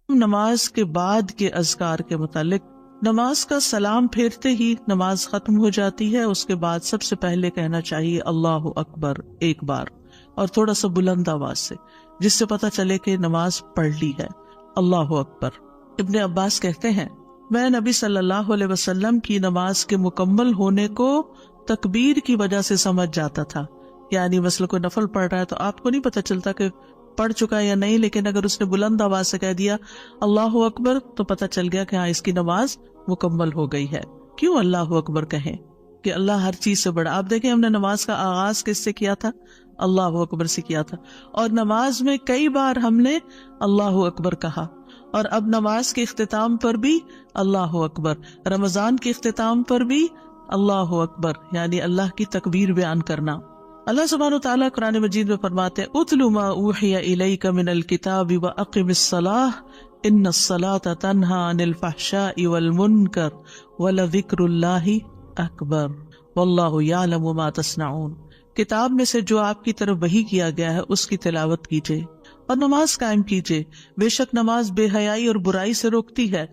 نماز کے بعد کے اذکار کے متعلق، نماز کا سلام پھیرتے ہی نماز ختم ہو جاتی ہے. اس کے بعد سب سے پہلے کہنا چاہیے اللہ اکبر ایک بار، اور تھوڑا سا بلند آواز سے، جس سے پتہ چلے کہ نماز پڑھ لی ہے. اللہ اکبر. ابن عباس کہتے ہیں میں نبی صلی اللہ علیہ وسلم کی نماز کے مکمل ہونے کو تکبیر کی وجہ سے سمجھ جاتا تھا. یعنی مثلا کوئی نفل پڑھ رہا ہے تو آپ کو نہیں پتہ چلتا کہ پڑھ چکا یا نہیں، لیکن اگر اس نے بلند آواز سے کہہ دیا اللہ اکبر تو پتہ چل گیا کہ ہاں اس کی نماز مکمل ہو گئی ہے. کیوں اللہ اکبر کہیں؟ کہ اللہ ہر چیز سے بڑا. آپ دیکھیں ہم نے نماز کا آغاز کس سے کیا تھا؟ اللہ اکبر سے کیا تھا، اور نماز میں کئی بار ہم نے اللہ اکبر کہا، اور اب نماز کے اختتام پر بھی اللہ اکبر، رمضان کے اختتام پر بھی اللہ اکبر، یعنی اللہ کی تکبیر بیان کرنا. اللہ سبحانہ وتعالیٰ قرآن مجید میں فرماتے ہیں اُتْلُ مَا أُوحِيَ إِلَيْكَ مِنَ الْكِتَابِ وَأَقِمِ الصَّلَاةَ إِنَّ الصَّلَاةَ تَنْهَىٰ عَنِ الْفَحْشَاءِ وَالْمُنكَرِ وَلَذِكْرُ اللَّهِ أَكْبَرُ وَاللَّهُ يَعْلَمُ مَا تَصْنَعُونَ. کتاب میں سے جو آپ کی طرف وحی کیا گیا ہے اس کی تلاوت کیجیے اور نماز قائم کیجیے. بے شک نماز بے حیائی اور برائی سے روکتی ہے،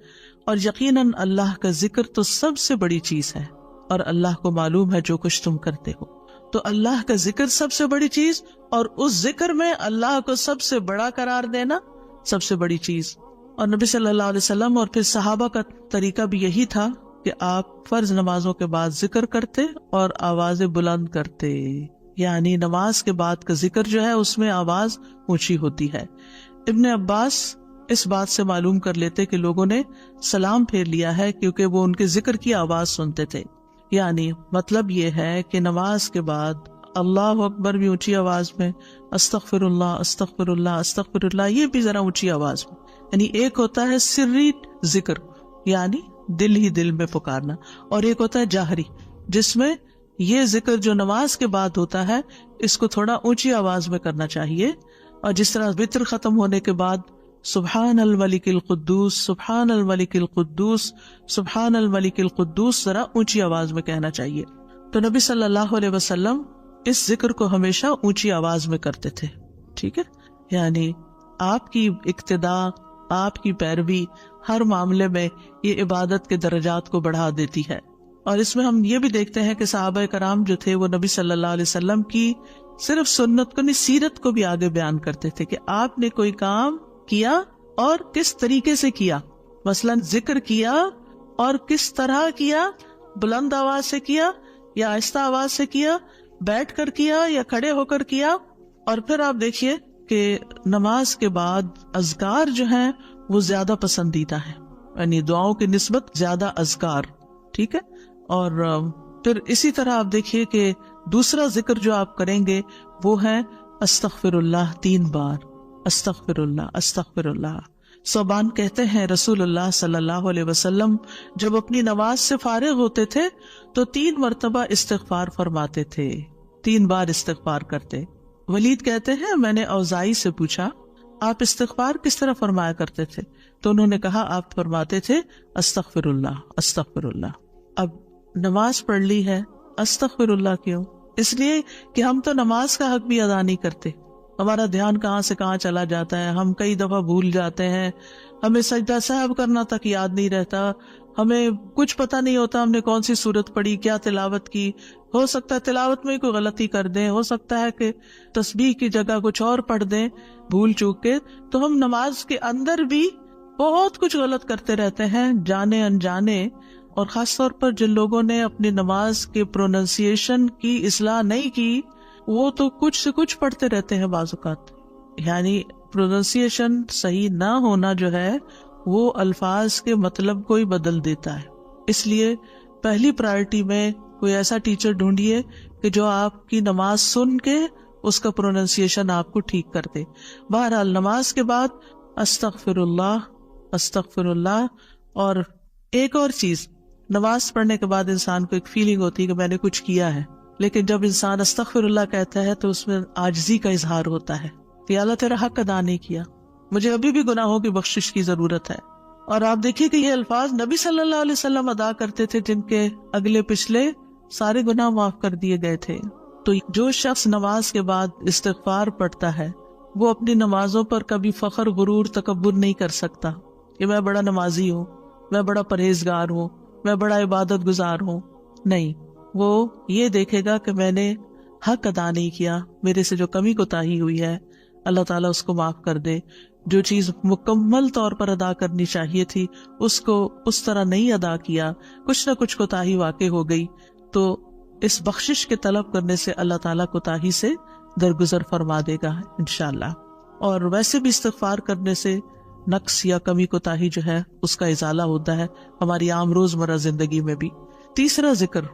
اور یقیناً اللہ کا ذکر تو سب سے بڑی چیز ہے، اور اللہ کو معلوم ہے جو کچھ تم کرتے ہو. تو اللہ کا ذکر سب سے بڑی چیز، اور اس ذکر میں اللہ کو سب سے بڑا قرار دینا سب سے بڑی چیز. اور نبی صلی اللہ علیہ وسلم اور پھر صحابہ کا طریقہ بھی یہی تھا کہ آپ فرض نمازوں کے بعد ذکر کرتے اور آوازیں بلند کرتے. یعنی نماز کے بعد کا ذکر جو ہے اس میں آواز اونچی ہوتی ہے. ابن عباس اس بات سے معلوم کر لیتے کہ لوگوں نے سلام پھیر لیا ہے کیونکہ وہ ان کے ذکر کی آواز سنتے تھے. یعنی مطلب یہ ہے کہ نماز کے بعد اللہ اکبر بھی اونچی آواز میں، استغفر اللہ استغفر اللہ استغفر اللہ یہ بھی ذرا اونچی آواز میں. یعنی ایک ہوتا ہے سری ذکر، یعنی دل ہی دل میں پکارنا، اور ایک ہوتا ہے جاہری، جس میں یہ ذکر جو نماز کے بعد ہوتا ہے اس کو تھوڑا اونچی آواز میں کرنا چاہیے. اور جس طرح وتر ختم ہونے کے بعد سبحان الملک القدوس سبحان الملک القدوس سبحان الملک القدوس ذرا اونچی آواز میں کہنا چاہیے. تو نبی صلی اللہ علیہ وسلم اس ذکر کو ہمیشہ اونچی آواز میں کرتے تھے. ٹھیک ہے، یعنی آپ کی اقتداء، آپ کی پیروی ہر معاملے میں یہ عبادت کے درجات کو بڑھا دیتی ہے. اور اس میں ہم یہ بھی دیکھتے ہیں کہ صحابہ کرام جو تھے وہ نبی صلی اللہ علیہ وسلم کی صرف سنت کو نہیں، سیرت کو بھی آگے بیان کرتے تھے کہ آپ نے کوئی کام کیا اور کس طریقے سے کیا. مثلا ذکر کیا اور کس طرح کیا، بلند آواز سے کیا یا آہستہ آواز سے کیا، بیٹھ کر کیا یا کھڑے ہو کر کیا. اور پھر آپ دیکھیے کہ نماز کے بعد اذکار جو ہیں وہ زیادہ پسندیدہ ہیں، یعنی دعاؤں کی نسبت زیادہ اذکار. ٹھیک ہے، اور پھر اسی طرح آپ دیکھیے کہ دوسرا ذکر جو آپ کریں گے وہ ہے استغفر اللہ 3 بار، استغفر اللہ استغفر اللہ. صوبان کہتے ہیں رسول اللہ صلی اللہ علیہ وسلم جب اپنی نماز سے فارغ ہوتے تھے تو 3 مرتبہ استغفار فرماتے تھے، 3 بار استغفار کرتے. ولید کہتے ہیں میں نے اوزائی سے پوچھا آپ استغفار کس طرح فرمایا کرتے تھے؟ تو انہوں نے کہا آپ فرماتے تھے استغفر اللہ استغفر اللہ. اب نماز پڑھ لی ہے، استغفر اللہ کیوں؟ اس لیے کہ ہم تو نماز کا حق بھی ادا نہیں کرتے. ہمارا دھیان کہاں سے کہاں چلا جاتا ہے، ہم کئی دفعہ بھول جاتے ہیں، ہمیں سجدہ سہو کرنا تک یاد نہیں رہتا، ہمیں کچھ پتہ نہیں ہوتا ہم نے کون سی سورت پڑھی، کیا تلاوت کی. ہو سکتا ہے تلاوت میں کوئی غلطی کر دیں، ہو سکتا ہے کہ تسبیح کی جگہ کچھ اور پڑھ دیں بھول چوک کے. تو ہم نماز کے اندر بھی بہت کچھ غلط کرتے رہتے ہیں جانے انجانے. اور خاص طور پر جن لوگوں نے اپنی نماز کے پروننسیشن کی اصلاح نہیں کی وہ تو کچھ سے کچھ پڑھتے رہتے ہیں بعض اوقات. یعنی پروننسیشن صحیح نہ ہونا جو ہے وہ الفاظ کے مطلب کو ہی بدل دیتا ہے. اس لیے پہلی پرائرٹی میں کوئی ایسا ٹیچر ڈھونڈیے کہ جو آپ کی نماز سن کے اس کا پروننسیشن آپ کو ٹھیک کر دے. بہرحال نماز کے بعد استغفر اللہ استغفر اللہ. اور ایک اور چیز، نماز پڑھنے کے بعد انسان کو ایک فیلنگ ہوتی ہے کہ میں نے کچھ کیا ہے، لیکن جب انسان استغفر اللہ کہتا ہے تو اس میں عاجزی کا اظہار ہوتا ہے کہ اللہ تیرا حق ادا نہیں کیا، مجھے ابھی بھی گناہوں کی بخشش کی ضرورت ہے. اور آپ دیکھیے کہ یہ الفاظ نبی صلی اللہ علیہ وسلم ادا کرتے تھے جن کے اگلے پچھلے سارے گناہ معاف کر دیے گئے تھے. تو جو شخص نماز کے بعد استغفار پڑھتا ہے وہ اپنی نمازوں پر کبھی فخر غرور تکبر نہیں کر سکتا کہ میں بڑا نمازی ہوں، میں بڑا پرہیزگار ہوں، میں بڑا عبادت گزار ہوں. نہیں، وہ یہ دیکھے گا کہ میں نے حق ادا نہیں کیا، میرے سے جو کمی کوتاہی ہوئی ہے اللہ تعالیٰ اس کو معاف کر دے. جو چیز مکمل طور پر ادا کرنی چاہیے تھی اس کو اس طرح نہیں ادا کیا، کچھ نہ کچھ کوتاہی واقع ہو گئی، تو اس بخشش کے طلب کرنے سے اللہ تعالیٰ کوتاہی سے درگزر فرما دے گا انشاءاللہ. اور ویسے بھی استغفار کرنے سے نقص یا کمی کوتاہی جو ہے اس کا ازالہ ہوتا ہے ہماری عام روزمرہ زندگی میں بھی. تیسرا ذکر،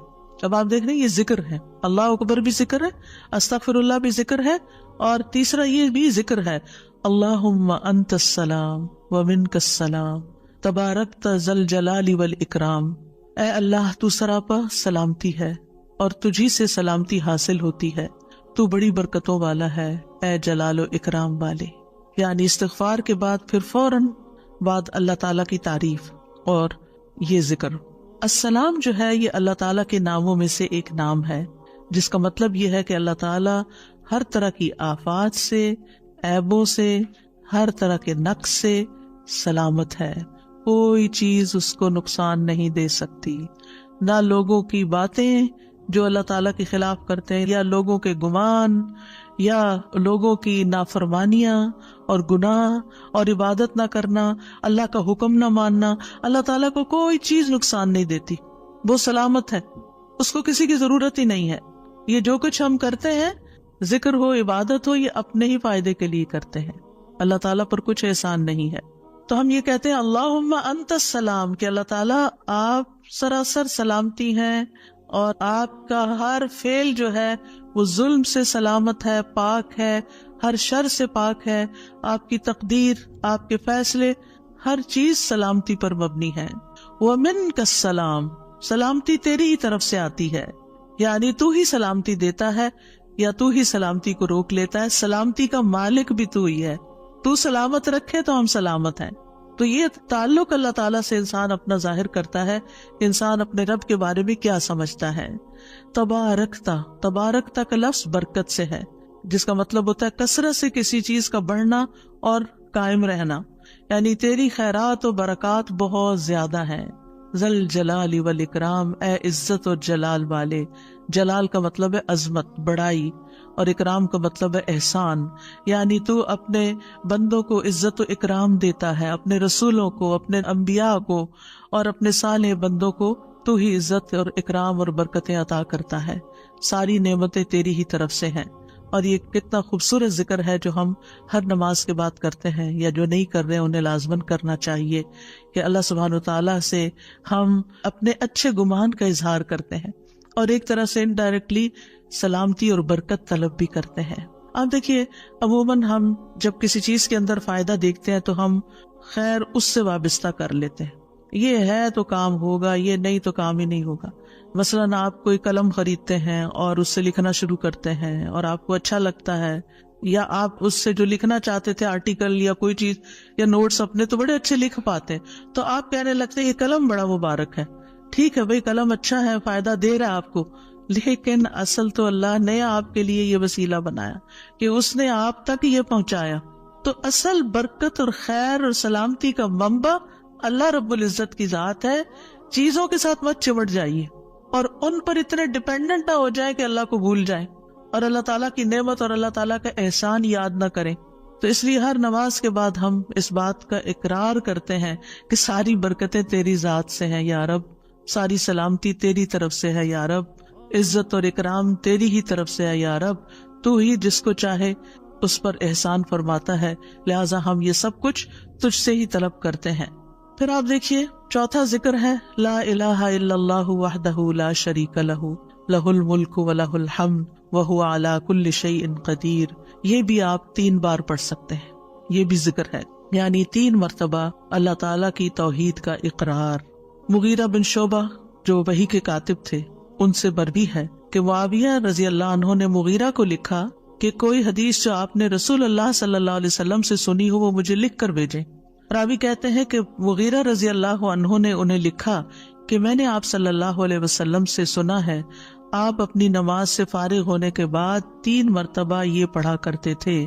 اب آپ دیکھ رہے ہیں یہ ذکر ہے، اللہ اکبر بھی ذکر ہے، استغفر اللہ بھی ذکر ہے، اور تیسرا یہ بھی ذکر ہے، اللہم انت السلام ومنک السلام تبارکت ذی الجلال والاکرام. اے اللہ تو سراپا سلامتی ہے اور تجھی سے سلامتی حاصل ہوتی ہے، تو بڑی برکتوں والا ہے اے جلال و اکرام والے. یعنی استغفار کے بعد پھر فوراً بعد اللہ تعالیٰ کی تعریف اور یہ ذکر. السلام جو ہے یہ اللہ تعالیٰ کے ناموں میں سے ایک نام ہے، جس کا مطلب یہ ہے کہ اللہ تعالیٰ ہر طرح کی آفات سے، عیبوں سے، ہر طرح کے نقص سے سلامت ہے. کوئی چیز اس کو نقصان نہیں دے سکتی، نہ لوگوں کی باتیں جو اللہ تعالیٰ کے خلاف کرتے ہیں، یا لوگوں کے گمان، یا لوگوں کی نافرمانیاں اور گناہ اور عبادت نہ کرنا، اللہ کا حکم نہ ماننا. اللہ تعالیٰ کو کوئی چیز نقصان نہیں دیتی، وہ سلامت ہے، اس کو کسی کی ضرورت ہی نہیں ہے. یہ جو کچھ ہم کرتے ہیں، ذکر ہو، عبادت ہو، یہ اپنے ہی فائدے کے لیے کرتے ہیں، اللہ تعالیٰ پر کچھ احسان نہیں ہے. تو ہم یہ کہتے ہیں اللہم انت السلام، کہ اللہ تعالیٰ آپ سراسر سلامتی ہیں اور آپ کا ہر فعل جو ہے وہ ظلم سے سلامت ہے، پاک ہے، ہر شر سے پاک ہے. آپ کی تقدیر، آپ کے فیصلے، ہر چیز سلامتی پر مبنی ہے. ومنک السلام، سلامتی تیری ہی طرف سے آتی ہے، یعنی تو ہی سلامتی دیتا ہے یا تو ہی سلامتی کو روک لیتا ہے. سلامتی کا مالک بھی تو ہی ہے، تو سلامت رکھے تو ہم سلامت ہیں. تو یہ تعلق اللہ تعالیٰ سے انسان اپنا ظاہر کرتا ہے، انسان اپنے رب کے بارے میں کیا سمجھتا ہے. تبارکتا، تبارکتا کا لفظ برکت سے ہے، جس کا مطلب ہوتا ہے کثرت سے کسی چیز کا بڑھنا اور قائم رہنا، یعنی تیری خیرات و برکات بہت زیادہ ہیں. ذل جلال والاکرام، اے عزت اور جلال والے. جلال کا مطلب ہے عظمت، بڑائی، اور اکرام کا مطلب ہے احسان. یعنی تو اپنے بندوں کو عزت و اکرام دیتا ہے، اپنے رسولوں کو، اپنے انبیاء کو اور اپنے صالح بندوں کو تو ہی عزت اور اکرام اور برکتیں عطا کرتا ہے. ساری نعمتیں تیری ہی طرف سے ہیں. اور یہ کتنا خوبصورت ذکر ہے جو ہم ہر نماز کے بعد کرتے ہیں، یا جو نہیں کر رہے انہیں لازماً کرنا چاہیے، کہ اللہ سبحانہ و تعالیٰ سے ہم اپنے اچھے گمان کا اظہار کرتے ہیں اور ایک طرح سے انڈائریکٹلی سلامتی اور برکت طلب بھی کرتے ہیں. آپ دیکھیے عموماً ہم جب کسی چیز کے اندر فائدہ دیکھتے ہیں تو ہم خیر اس سے وابستہ کر لیتے ہیں، یہ ہے تو کام ہوگا، یہ نہیں تو کام ہی نہیں ہوگا. مثلاً آپ کوئی قلم خریدتے ہیں اور اس سے لکھنا شروع کرتے ہیں اور آپ کو اچھا لگتا ہے، یا آپ اس سے جو لکھنا چاہتے تھے آرٹیکل یا کوئی چیز یا نوٹس اپنے تو بڑے اچھے لکھ پاتے ہیں، تو آپ کہنے لگتے ہیں یہ قلم بڑا مبارک ہے. ٹھیک ہے بھائی، قلم اچھا ہے، فائدہ دے رہا ہے آپ کو، لیکن اصل تو اللہ نے آپ کے لیے یہ وسیلہ بنایا کہ اس نے آپ تک یہ پہنچایا. تو اصل برکت اور خیر اور سلامتی کا منبع اللہ رب العزت کی ذات ہے. چیزوں کے ساتھ مت چمٹ جائیے اور ان پر اتنے ڈیپینڈنٹ نہ ہو جائے کہ اللہ کو بھول جائیں اور اللہ تعالیٰ کی نعمت اور اللہ تعالیٰ کا احسان یاد نہ کریں. تو اس لیے ہر نماز کے بعد ہم اس بات کا اقرار کرتے ہیں کہ ساری برکتیں تیری ذات سے ہیں یا رب، ساری سلامتی تیری طرف سے ہے یا رب، عزت اور اکرام تیری ہی طرف سے ہے یا رب، تو ہی جس کو چاہے اس پر احسان فرماتا ہے، لہٰذا ہم یہ سب کچھ تجھ سے ہی طلب کرتے ہیں. پھر آپ دیکھیے چوتھا ذکر ہے لا الہ الا اللہ وحدہ لا شریک لہ لہ الملک و لہ الحمد وہو علی کل شیء قدیر. یہ بھی آپ 3 بار پڑھ سکتے ہیں، یہ بھی ذکر ہے، یعنی 3 مرتبہ اللہ تعالیٰ کی توحید کا اقرار. مغیرہ بن شعبہ جو وحی کے کاتب تھے ان سے مروی ہے کہ معاویہ رضی اللہ عنہ نے مغیرہ کو لکھا کہ کوئی حدیث جو آپ نے رسول اللہ صلی اللہ علیہ وسلم سے سنی ہو وہ مجھے لکھ کر بھیجیں. راوی کہتے ہیں کہ مغیرہ رضی اللہ عنہ نے انہیں لکھا کہ میں نے آپ صلی اللہ علیہ وسلم سے سنا ہے آپ اپنی نماز سے فارغ ہونے کے بعد 3 مرتبہ یہ پڑھا کرتے تھے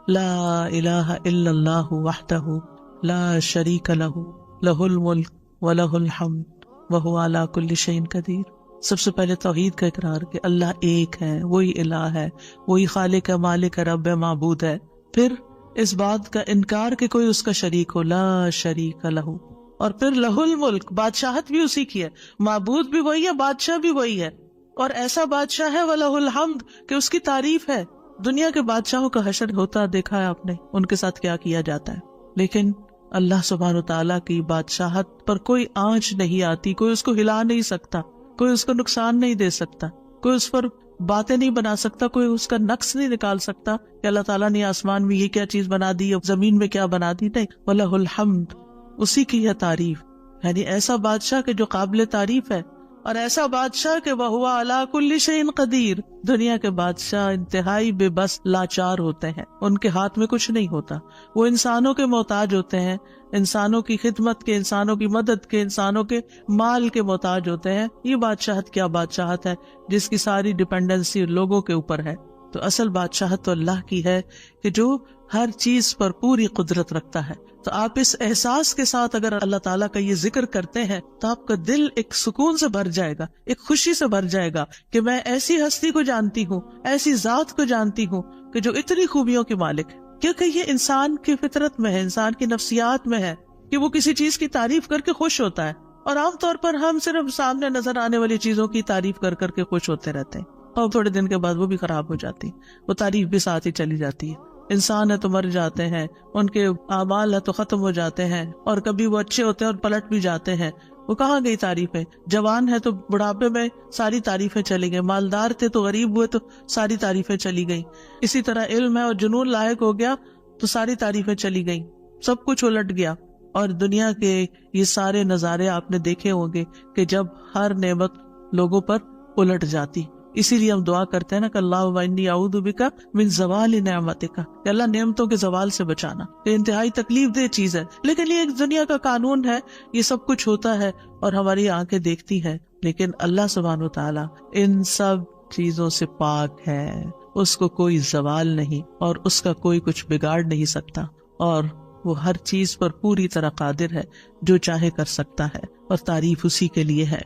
لا الہ الا اللہ وحدہ لا شریک لہ لہ الملک ولہ الحمد وہو علی کل شیء قدیر۔ سب سے پہلے توحید کا اقرار کہ اللہ ایک ہے، وہی الہ ہے، وہی خالق ہے، مالک ہے، رب ہے، معبود ہے۔ پھر اس بات کا انکار کہ کوئی اس کا شریک ہو، لا شریک لہ، اور پھر لہ الملک، بادشاہت بھی اسی کی ہے، معبود بھی وہی ہے، بادشاہ بھی وہی ہے، اور ایسا بادشاہ ہے وَلَهُ الْحَمْدُ کہ اس کی تعریف ہے۔ دنیا کے بادشاہوں کا حشر ہوتا دیکھا ہے آپ نے، ان کے ساتھ کیا کیا جاتا ہے، لیکن اللہ سبحانہ وتعالیٰ کی بادشاہت پر کوئی آنچ نہیں آتی، کوئی اس کو ہلا نہیں سکتا، کوئی اس کو نقصان نہیں دے سکتا، کوئی اس پر باتیں نہیں بنا سکتا، کوئی اس کا نقص نہیں نکال سکتا کہ اللہ تعالیٰ نے آسمان میں یہ کیا چیز بنا دی اور زمین میں کیا بنا دی، نہیں، وَلَهُ الْحَمْدُ، اسی کی ہے تعریف، یعنی ایسا بادشاہ کہ جو قابل تعریف ہے، اور ایسا بادشاہ کہ وَهُوَ عَلَى كُلِّ شَيْءٍ قدیر۔ دنیا کے بادشاہ انتہائی بے بس لاچار ہوتے ہیں، ان کے ہاتھ میں کچھ نہیں ہوتا، وہ انسانوں کے محتاج ہوتے ہیں، انسانوں کی خدمت کے، انسانوں کی مدد کے، انسانوں کے مال کے محتاج ہوتے ہیں۔ یہ بادشاہت کیا بادشاہت ہے جس کی ساری ڈیپینڈنسی لوگوں کے اوپر ہے؟ تو اصل بادشاہت تو اللہ کی ہے کہ جو ہر چیز پر پوری قدرت رکھتا ہے۔ تو آپ اس احساس کے ساتھ اگر اللہ تعالیٰ کا یہ ذکر کرتے ہیں تو آپ کا دل ایک سکون سے بھر جائے گا، ایک خوشی سے بھر جائے گا کہ میں ایسی ہستی کو جانتی ہوں، ایسی ذات کو جانتی ہوں کہ جو اتنی خوبیوں کی مالک ہے۔ کیونکہ یہ انسان کی فطرت میں ہے، انسان کی نفسیات میں ہے کہ وہ کسی چیز کی تعریف کر کے خوش ہوتا ہے، اور عام طور پر ہم صرف سامنے نظر آنے والی چیزوں کی تعریف کر کر کے خوش ہوتے رہتے ہیں، اور تھوڑے دن کے بعد وہ بھی خراب ہو جاتی، وہ تعریف بھی ساتھ ہی چلی جاتی ہے۔ انسان ہے تو مر جاتے ہیں، ان کے اعمال ہے تو ختم ہو جاتے ہیں، اور کبھی وہ اچھے ہوتے ہیں اور پلٹ بھی جاتے ہیں، وہ کہاں گئی تعریفیں؟ جوان ہے تو بڑھاپے میں ساری تعریفیں چلی گئی، مالدار تھے تو غریب ہوئے تو ساری تعریفیں چلی گئی، اسی طرح علم ہے اور جنون لاحق ہو گیا تو ساری تعریفیں چلی گئیں، سب کچھ الٹ گیا۔ اور دنیا کے یہ سارے نظارے آپ نے دیکھے ہوں گے کہ جب ہر نعمت لوگوں پر الٹ جاتی، اسی لیے ہم دعا کرتے ہیں نا کہ اللہ وانی اعوذ بک من زوال نعمتک، کہ اللہ نعمتوں کے زوال سے بچانا، یہ انتہائی تکلیف دہ چیز ہے، لیکن یہ ایک دنیا کا قانون ہے، یہ سب کچھ ہوتا ہے اور ہماری آنکھیں دیکھتی ہیں، لیکن اللہ سبحانہ وتعالی ان سب چیزوں سے پاک ہے، اس کو کوئی زوال نہیں اور اس کا کوئی کچھ بگاڑ نہیں سکتا، اور وہ ہر چیز پر پوری طرح قادر ہے، جو چاہے کر سکتا ہے، اور تعریف اسی کے لیے ہے۔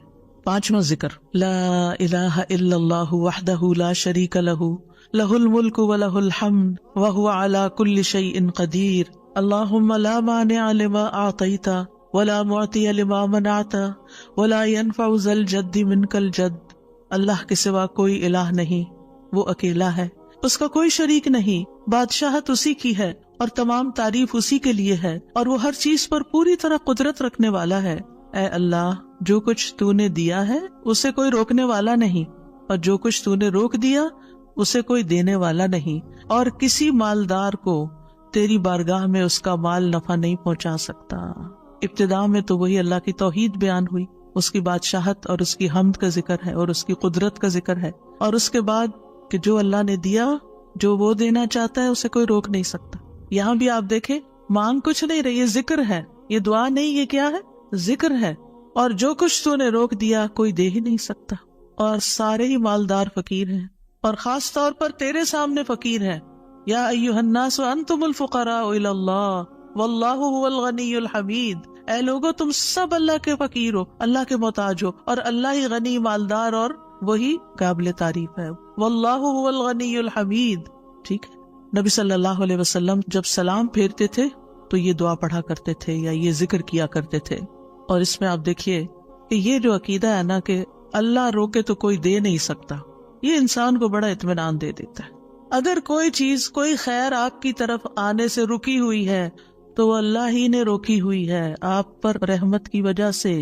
پانچواں ذکر، لا الہ الا اللہ وحدہ لا شریک لہ لہ الملک ولہ الحمد وہو علی کل شیء قدیر، اللہم لا مانع لما اعطیت ولا معطی لما منعت ولا ينفع ذا الجد منک الجد۔ اللہ کے سوا کوئی الہ نہیں، وہ اکیلا ہے، اس کا کوئی شریک نہیں، بادشاہت اسی کی ہے اور تمام تعریف اسی کے لیے ہے، اور وہ ہر چیز پر پوری طرح قدرت رکھنے والا ہے۔ اے اللہ، جو کچھ تو نے دیا ہے اسے کوئی روکنے والا نہیں، اور جو کچھ تو نے روک دیا اسے کوئی دینے والا نہیں، اور کسی مالدار کو تیری بارگاہ میں اس کا مال نفع نہیں پہنچا سکتا۔ ابتدا میں تو وہی اللہ کی توحید بیان ہوئی، اس کی بادشاہت اور اس کی حمد کا ذکر ہے اور اس کی قدرت کا ذکر ہے، اور اس کے بعد کہ جو اللہ نے دیا، جو وہ دینا چاہتا ہے اسے کوئی روک نہیں سکتا۔ یہاں بھی آپ دیکھیں، مانگ کچھ نہیں رہی، یہ ذکر ہے، یہ دعا نہیں، یہ کیا ہے؟ ذکر ہے، اور جو کچھ تو نے روک دیا کوئی دے ہی نہیں سکتا، اور سارے ہی مالدار فقیر ہیں، اور خاص طور پر تیرے سامنے فقیر ہیں۔ یا ایھا الناس انتم الفقراء الی اللہ واللہ هو الغنی الحمید، اے لوگو تم سب اللہ کے فقیر ہو، اللہ کے محتاج ہو، اور اللہ ہی غنی، مالدار اور وہی قابل تعریف ہے، واللہ هو الغنی الحمید۔ ٹھیک ہے، نبی صلی اللہ علیہ وسلم جب سلام پھیرتے تھے تو یہ دعا پڑھا کرتے تھے یا یہ ذکر کیا کرتے تھے، اور اس میں آپ دیکھیے کہ یہ جو عقیدہ ہے نا کہ اللہ روکے تو کوئی دے نہیں سکتا، یہ انسان کو بڑا اطمینان دے دیتا ہے۔ اگر کوئی چیز، کوئی خیر آپ کی طرف آنے سے رکی ہوئی ہے تو وہ اللہ ہی نے روکی ہوئی ہے، آپ پر رحمت کی وجہ سے،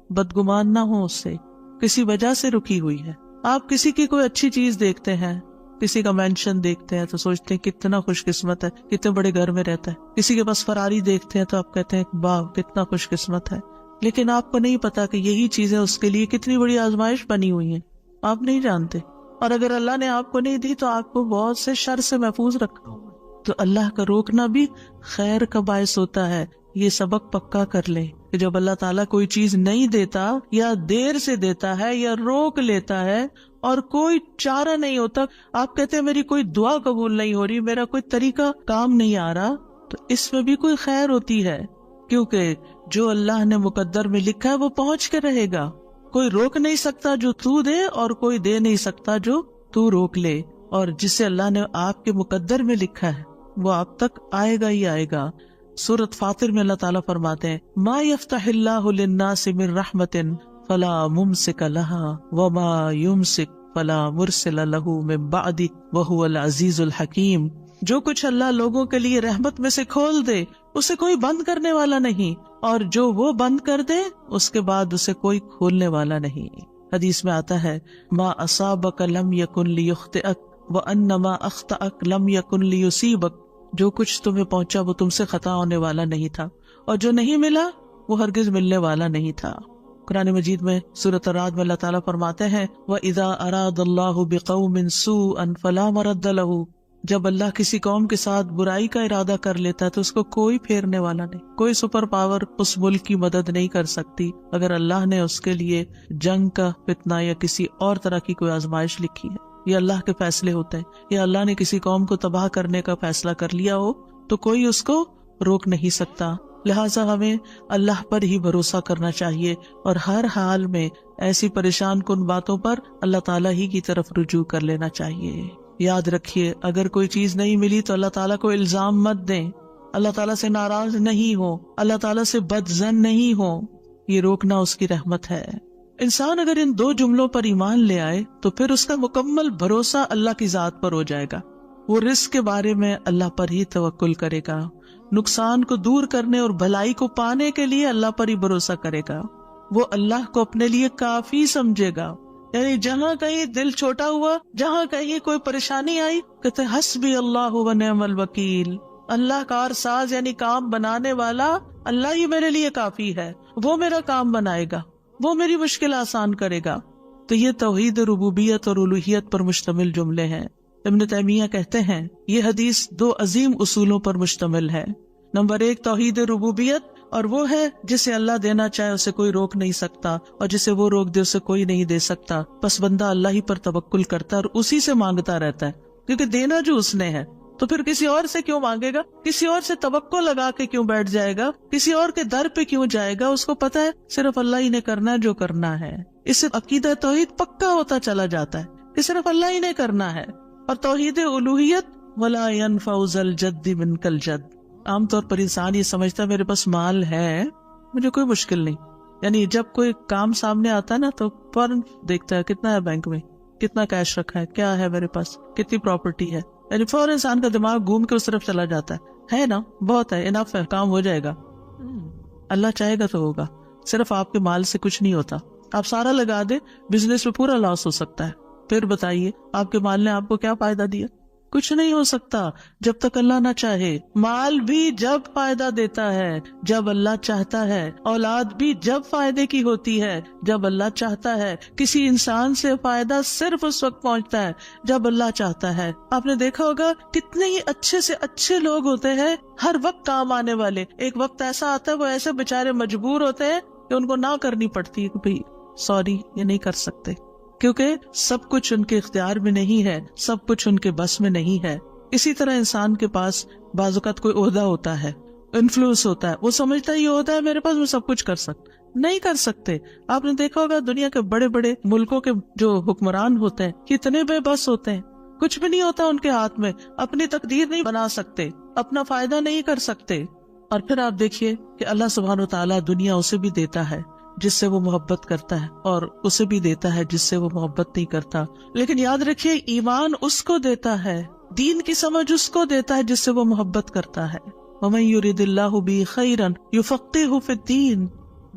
بدگمان نہ ہو، اس سے کسی وجہ سے رکی ہوئی ہے۔ آپ کسی کی کوئی اچھی چیز دیکھتے ہیں، کسی کا مینشن دیکھتے ہیں تو سوچتے ہیں کتنا خوش قسمت ہے، کتنے بڑے گھر میں رہتا ہے، کسی کے پاس فراری دیکھتے ہیں تو آپ کہتے ہیں واہ کتنا خوش قسمت ہے، لیکن آپ کو نہیں پتا کہ یہی چیزیں اس کے لیے کتنی بڑی آزمائش بنی ہوئی ہیں، آپ نہیں جانتے، اور اگر اللہ نے آپ کو نہیں دی تو آپ کو بہت سے شر سے محفوظ رکھا ہوا۔ تو اللہ کا روکنا بھی خیر کا باعث ہوتا ہے یہ سبق پکا کر لیں کہ جب اللہ تعالیٰ کوئی چیز نہیں دیتا یا دیر سے دیتا ہے یا روک لیتا ہے اور کوئی چارہ نہیں ہوتا، آپ کہتے ہیں میری کوئی دعا قبول نہیں ہو رہی، میرا کوئی طریقہ کام نہیں آ رہا، تو اس میں بھی کوئی خیر ہوتی ہے، کیونکہ جو اللہ نے مقدر میں لکھا ہے وہ پہنچ کے رہے گا۔ کوئی روک نہیں سکتا جو تو دے، اور کوئی دے نہیں سکتا جو تو روک لے، اور جسے اللہ نے آپ کے مقدر میں لکھا ہے وہ آپ تک آئے گا ہی آئے گا۔ سورۃ فاطر میں اللہ تعالیٰ فرماتے ہیں ما یفتح اللہ للناس من رحمت فلا ممسک لها وما یمسک فلا مرسل له من بعده وهو العزیز الحکیم۔ جو کچھ اللہ لوگوں کے لیے رحمت میں سے کھول دے اسے کوئی بند کرنے والا نہیں، اور جو وہ بند کر دے اس کے بعد اسے کوئی کھولنے والا نہیں۔ حدیث میں آتا ہے ما اصابک لم یکن لیخطئک وان ما اخطأک لم یکن لیصیبک، جو کچھ تمہیں پہنچا وہ تم سے خطا ہونے والا نہیں تھا، اور جو نہیں ملا وہ ہرگز ملنے والا نہیں تھا۔ قرآن مجید میں سورۃ الرعد میں اللہ تعالیٰ فرماتے ہیں وَإِذَا أَرَادَ اللَّهُ بِقَوْمٍ سُوءًا فَلَا مَرَدَّ لَهُ، جب اللہ کسی قوم کے ساتھ برائی کا ارادہ کر لیتا ہے تو اس کو کوئی پھیرنے والا نہیں، کوئی سپر پاور اس ملک کی مدد نہیں کر سکتی اگر اللہ نے اس کے لیے جنگ کا فتنہ یا کسی اور طرح کی کوئی آزمائش لکھی ہے۔ یہ اللہ کے فیصلے ہوتے ہیں، یا اللہ نے کسی قوم کو تباہ کرنے کا فیصلہ کر لیا ہو تو کوئی اس کو روک نہیں سکتا۔ لہٰذا ہمیں اللہ پر ہی بھروسہ کرنا چاہیے، اور ہر حال میں ایسی پریشان کن باتوں پر اللہ تعالیٰ ہی کی طرف رجوع کر لینا چاہیے۔ یاد رکھیے اگر کوئی چیز نہیں ملی تو اللہ تعالیٰ کو الزام مت دیں، اللہ تعالیٰ سے ناراض نہیں ہو، اللہ تعالیٰ سے بدظن نہیں ہو، یہ روکنا اس کی رحمت ہے۔ انسان اگر ان دو جملوں پر ایمان لے آئے تو پھر اس کا مکمل بھروسہ اللہ کی ذات پر ہو جائے گا، وہ رزق کے بارے میں اللہ پر ہی توکل کرے گا، نقصان کو دور کرنے اور بھلائی کو پانے کے لیے اللہ پر ہی بھروسہ کرے گا، وہ اللہ کو اپنے لیے کافی سمجھے گا۔ یعنی جہاں کہیں دل چھوٹا ہوا، جہاں کہیں کوئی پریشانی آئی، کہتے حسبی اللہ و نعم الوکیل، اللہ کار ساز یعنی کام بنانے والا اللہ ہی میرے لیے کافی ہے، وہ میرا کام بنائے گا، وہ میری مشکل آسان کرے گا۔ تو یہ توحید ربوبیت اور الوہیت پر مشتمل جملے ہیں۔ ابن تیمیہ کہتے ہیں یہ حدیث دو عظیم اصولوں پر مشتمل ہے۔ نمبر 1 توحید ربوبیت، اور وہ ہے جسے اللہ دینا چاہے اسے کوئی روک نہیں سکتا، اور جسے وہ روک دے اسے کوئی نہیں دے سکتا، بس بندہ اللہ ہی پر توکل کرتا ہے اور اسی سے مانگتا رہتا ہے، کیونکہ دینا جو اس نے ہے، تو پھر کسی اور سے کیوں مانگے گا، کسی اور سے توقع لگا کے کیوں بیٹھ جائے گا، کسی اور کے در پہ کیوں جائے گا، اس کو پتا ہے صرف اللہ ہی نے کرنا ہے جو کرنا ہے۔ اس سے عقیدہ توحید پکا ہوتا چلا جاتا ہے کہ صرف اللہ ہی نے کرنا ہے۔ اور توحید الوہیت ولا ينفع ذا الجد منک الجد، عام طور پر انسان یہ سمجھتا ہے میرے پاس مال ہے مجھے کوئی مشکل نہیں، یعنی جب کوئی کام سامنے آتا ہے نا تو فوراً دیکھتا ہے کتنا ہے بینک میں، کتنا کیش رکھا ہے، کیا ہے میرے پاس، کتنی پراپرٹی ہے، یعنی فوراً انسان کا دماغ گھوم کے اس طرف چلا جاتا ہے نا بہت ہے، انف ہے، کام ہو جائے گا۔ اللہ چاہے گا تو ہوگا، صرف آپ کے مال سے کچھ نہیں ہوتا، آپ سارا لگا دیں بزنس میں پورا لاس ہو سکتا ہے، پھر بتائیے آپ کے مال نے آپ کو کیا فائدہ دیا، کچھ نہیں ہو سکتا جب تک اللہ نہ چاہے۔ مال بھی جب فائدہ دیتا ہے جب اللہ چاہتا ہے، اولاد بھی جب فائدے کی ہوتی ہے جب اللہ چاہتا ہے، کسی انسان سے فائدہ صرف اس وقت پہنچتا ہے جب اللہ چاہتا ہے۔ آپ نے دیکھا ہوگا کتنے ہی اچھے سے اچھے لوگ ہوتے ہیں ہر وقت کام آنے والے، ایک وقت ایسا آتا ہے وہ ایسے بےچارے مجبور ہوتے ہیں کہ ان کو نہ کرنی پڑتی ہے کہ بھائی سوری یہ نہیں کر سکتے، کیونکہ سب کچھ ان کے اختیار میں نہیں ہے، سب کچھ ان کے بس میں نہیں ہے۔ اسی طرح انسان کے پاس بعض اوقات کوئی عہدہ ہوتا ہے، انفلوئنس ہوتا ہے، وہ سمجھتا ہے یہ عہدہ ہے میرے پاس میں سب کچھ کر سکتا، نہیں کر سکتے۔ آپ نے دیکھا ہوگا دنیا کے بڑے بڑے ملکوں کے جو حکمران ہوتے ہیں کتنے بے بس ہوتے ہیں، کچھ بھی نہیں ہوتا ان کے ہاتھ میں، اپنی تقدیر نہیں بنا سکتے، اپنا فائدہ نہیں کر سکتے۔ اور پھر آپ دیکھیے کہ اللہ سبحانہ وتعالیٰ دنیا اسے بھی دیتا ہے جس سے وہ محبت کرتا ہے، اور اسے بھی دیتا ہے جس سے وہ محبت نہیں کرتا، لیکن یاد رکھیے ایمان اس کو دیتا ہے، دین کی سمجھ اس کو دیتا ہے جس سے وہ محبت کرتا ہے۔ وَمَن يُرِدِ اللَّهُ بِهِ خَيْرًا يُفَقِّهْهُ فِي الدِّينِ،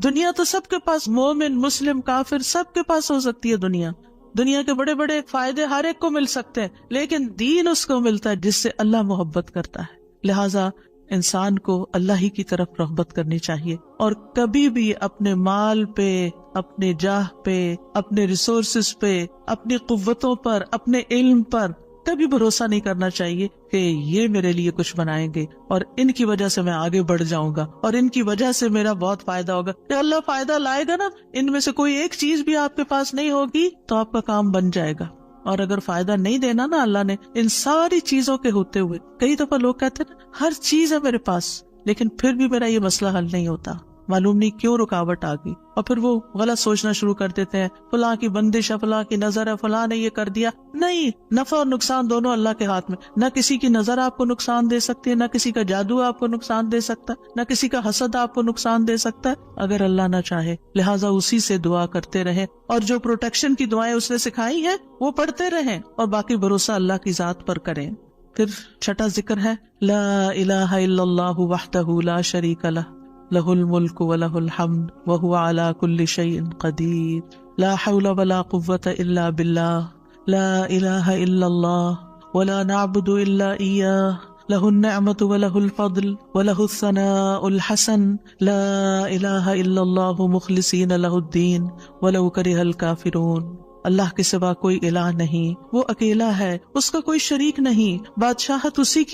دنیا تو سب کے پاس، مومن مسلم کافر سب کے پاس ہو سکتی ہے، دنیا کے بڑے بڑے فائدے ہر ایک کو مل سکتے ہیں، لیکن دین اس کو ملتا ہے جس سے اللہ محبت کرتا ہے۔ لہٰذا انسان کو اللہ ہی کی طرف رغبت کرنی چاہیے، اور کبھی بھی اپنے مال پہ، اپنے جاہ پہ، اپنے ریسورسز پہ، اپنی قوتوں پر، اپنے علم پر کبھی بھروسہ نہیں کرنا چاہیے کہ یہ میرے لیے کچھ بنائیں گے اور ان کی وجہ سے میں آگے بڑھ جاؤں گا اور ان کی وجہ سے میرا بہت فائدہ ہوگا. کہ اللہ فائدہ لائے گا نا، ان میں سے کوئی ایک چیز بھی آپ کے پاس نہیں ہوگی تو آپ کا کام بن جائے گا. اور اگر فائدہ نہیں دینا نا اللہ نے ان ساری چیزوں کے ہوتے ہوئے، کئی دفعہ لوگ کہتے ہیں ہر چیز ہے میرے پاس لیکن پھر بھی میرا یہ مسئلہ حل نہیں ہوتا، معلوم نہیں کیوں رکاوٹ آ گئی. اور پھر وہ غلط سوچنا شروع کر دیتے ہیں، فلاں کی بندش ہے، فلاں کی نظر ہے، فلاں نے یہ کر دیا. نہیں، نفع اور نقصان دونوں اللہ کے ہاتھ میں. نہ کسی کی نظر آپ کو نقصان دے سکتی ہے، نہ کسی کا جادو آپ کو نقصان دے سکتا ہے، نہ کسی کا حسد آپ کو نقصان دے سکتا ہے اگر اللہ نہ چاہے. لہٰذا اسی سے دعا کرتے رہیں اور جو پروٹیکشن کی دعائیں اس نے سکھائی ہیں وہ پڑھتے رہیں اور باقی بھروسہ اللہ کی ذات پر کریں. پھر چھٹا ذکر ہے لا الہ الا اللہ وحدہ لا شریک لہ لہ الملک ولہ الحمد وہو علی کل شیء قدیر لا حول ولا قوة الا باللہ لا الہ الا اللہ ولا نعبد الا ایاہ لہ النعمة ولہ الفضل ولہ الثناء الحسن لا الہ الا اللہ مخلصین لہ الدین ولو کرہ الکافرون. اللہ کے سوا کوئی الہ نہیں، وہ اکیلا ہے، اس کا کوئی شریک نہیں، بادشاہت اسی کی